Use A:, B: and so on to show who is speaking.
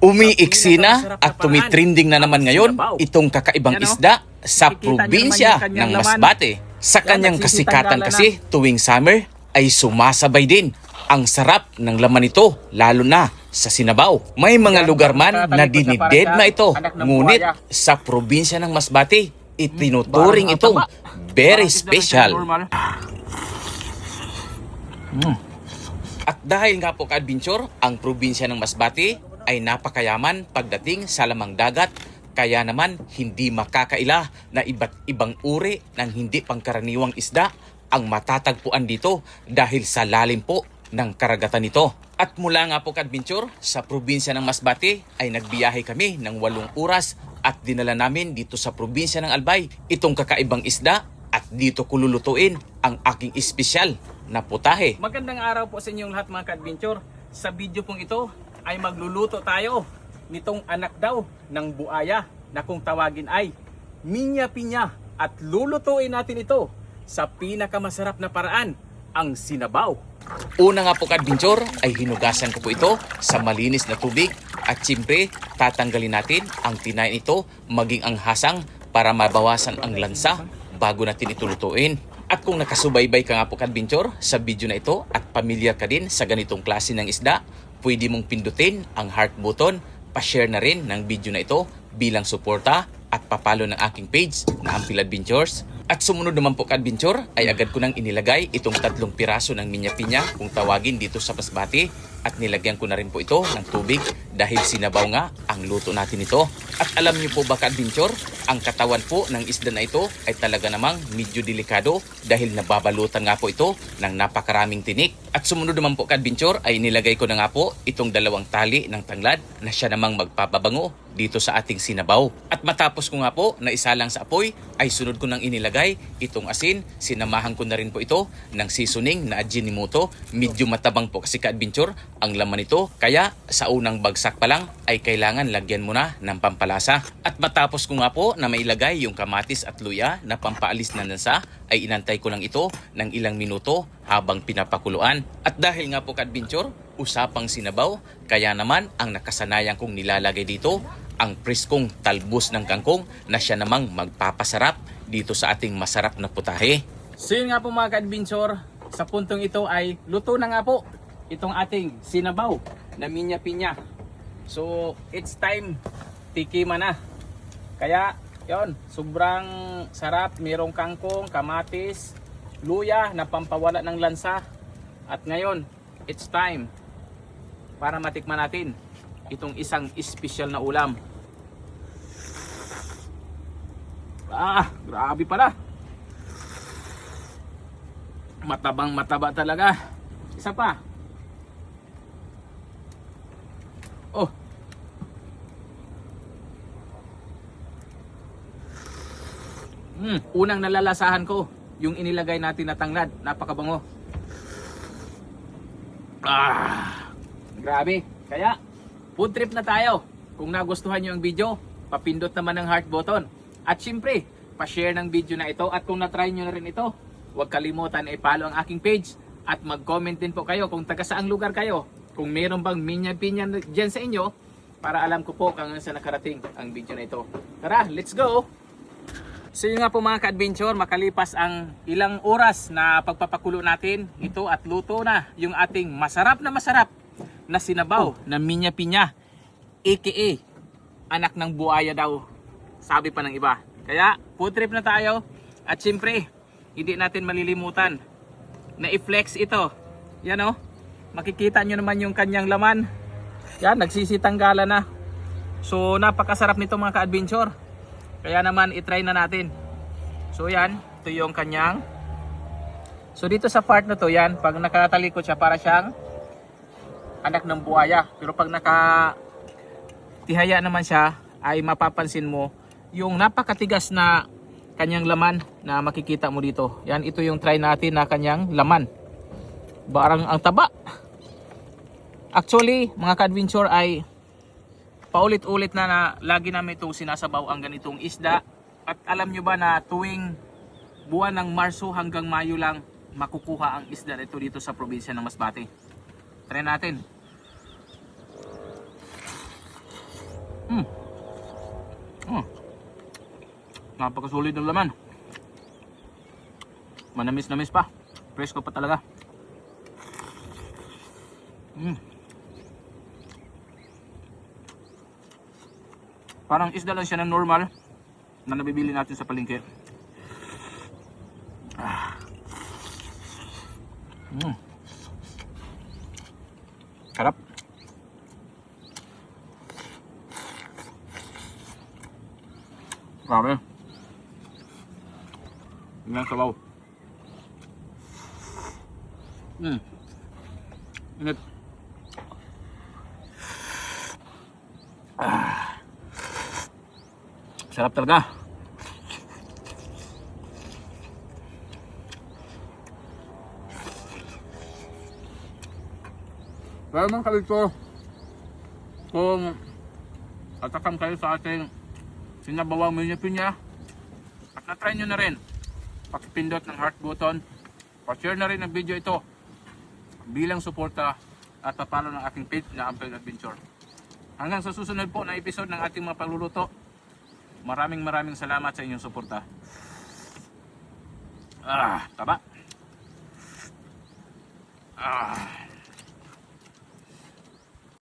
A: Umiiksi na at tumitrending na naman ngayon itong kakaibang isda sa probinsya ng Masbate. Sa kanyang kasikatan kasi tuwing summer ay sumasabay din ang sarap ng laman nito, lalo na sa sinabaw. May mga lugar man na dinided na ito, ngunit sa probinsya ng Masbate, itinuturing itong very special. At dahil nga po ka-adventure, ang probinsya ng Masbate ay napakayaman pagdating sa lamang dagat, kaya naman hindi makakaila na iba't ibang uri ng hindi pangkaraniwang isda ang matatagpuan dito dahil sa lalim po ng karagatan nito. At mula nga po ka-adventure, sa probinsya ng Masbate ay nagbiyahe kami ng 8 oras at dinala namin dito sa probinsya ng Albay itong kakaibang isda at dito ko lulutuin ang aking espesyal na putahe.
B: Magandang araw po sa inyong lahat mga ka-adventure. Sa video pong ito ay magluluto tayo nitong anak daw ng buaya na kung tawagin ay minya pinya, at lulutuin natin ito sa pinakamasarap na paraan, ang sinabaw.
A: Una nga po ka-adventure ay hinugasan ko po ito sa malinis na tubig at siyempre tatanggalin natin ang tinayin ito maging ang hasang para mabawasan ang lansa bago natin ito lutuin. At kung nakasubaybay ka nga po ka-adventure sa video na ito at pamilyar ka din sa ganitong klase ng isda, pwede mong pindutin ang heart button, pa-share na rin ng video na ito bilang suporta at papalo ng aking page na Ampil Adventures. At sumunod naman po ka-adventure ay agad ko nang inilagay itong 3 piraso ng minya pinya kung tawagin dito sa Masbate at nilagyan ko na rin po ito ng tubig dahil sinabaw nga ang luto natin ito. At alam niyo po ba ka-adventure, ang katawan po ng isda na ito ay talaga namang medyo delikado dahil nababalutan nga po ito ng napakaraming tinik. At sumunod naman po ka-adventure ay nilagay ko na nga po itong 2 tali ng tanglad na siya namang magpapabango dito sa ating sinabaw. At matapos ko nga po na isalang sa apoy ay sunod ko nang inilagay itong asin. Sinamahan ko na rin po ito ng seasoning na Ajinomoto. Medyo matabang po kasi ka-adventure ang laman nito, kaya sa unang bagsak pa lang ay kailangan lagyan mo na ng pampalasa. At matapos ko nga po na mailagay yung kamatis at luya na pampaalis na lansa ay inantay ko lang ito ng ilang minuto habang pinapakuluan. At dahil nga po ka-adventure, usapang sinabaw, kaya naman ang nakasanayan kong nilalagay dito ang preskong talbos ng kangkong na siya namang magpapasarap dito sa ating masarap na putahe.
B: So yun nga po mga ka-adventure, sa puntong ito ay luto na nga po itong ating sinabaw na minya pinya. So it's time, tikima na. Kaya yon, sobrang sarap, merong kangkong, kamatis, luya na pampawala ng lansa. At ngayon, it's time para matikman natin itong isang espesyal na ulam. Grabe pala. Matabang mataba talaga. Isa pa. Oh. Unang nalalasahan ko yung inilagay natin na tanglad, napakabango. Grabe. Kaya food trip na tayo. Kung nagustuhan nyo ang video, papindot naman ng heart button. At syempre, pa-share ng video na ito. At kung na-try nyo na rin ito, huwag kalimutan i-follow ang aking page. At mag-comment din po kayo kung taga saang lugar kayo. Kung meron bang minya pinya dyan sa inyo, para alam ko po kung saan nakarating ang video na ito. Tara, let's go! So yun nga po mga ka-adventure, makalipas ang ilang oras na pagpapakulo natin ito at luto na yung ating masarap na sinabaw na minya pinya, aka anak ng buaya daw, sabi pa ng iba. Kaya food trip na tayo. At syempre, hindi natin malilimutan na i-flex ito. Yan o, makikita nyo naman yung kanyang laman. Yan, nagsisitanggalan na. So napakasarap nito mga ka-adventure. Kaya naman itry na natin. So yan, ito yung kanyang. So dito sa part na to, yan, pag nakatalikod siya para siyang anak ng buhaya. Pero pag nakatihaya naman siya, ay mapapansin mo yung napakatigas na kanyang laman na makikita mo dito. Yan, ito yung try natin na kanyang laman. Barang ang taba. Actually, mga ka-adventure ay paulit-ulit na lagi namin itong sinasabaw ang ganitong isda. At alam nyo ba na tuwing buwan ng Marso hanggang Mayo lang makukuha ang isda ito dito sa probinsya ng Masbate. Try natin. Napakasulit ng laman. Manamis-namis pa. Presko pa talaga. Parang isda lang siya na normal na nabibili natin sa palengke. Sarap. Grabe. Tingnan sabaw. Init. Sarap talaga. Pero mga kalito, kung tatakam kayo sa ating sinabawang menu pinya at na-try nyo na rin, pakipindot ng heart button, pa-share na rin ang video ito bilang suporta at papalo ng aking page na Ampel Adventure. Hanggang sa susunod po na episode ng ating mga pagluluto, maraming salamat sa inyong suporta. Taba.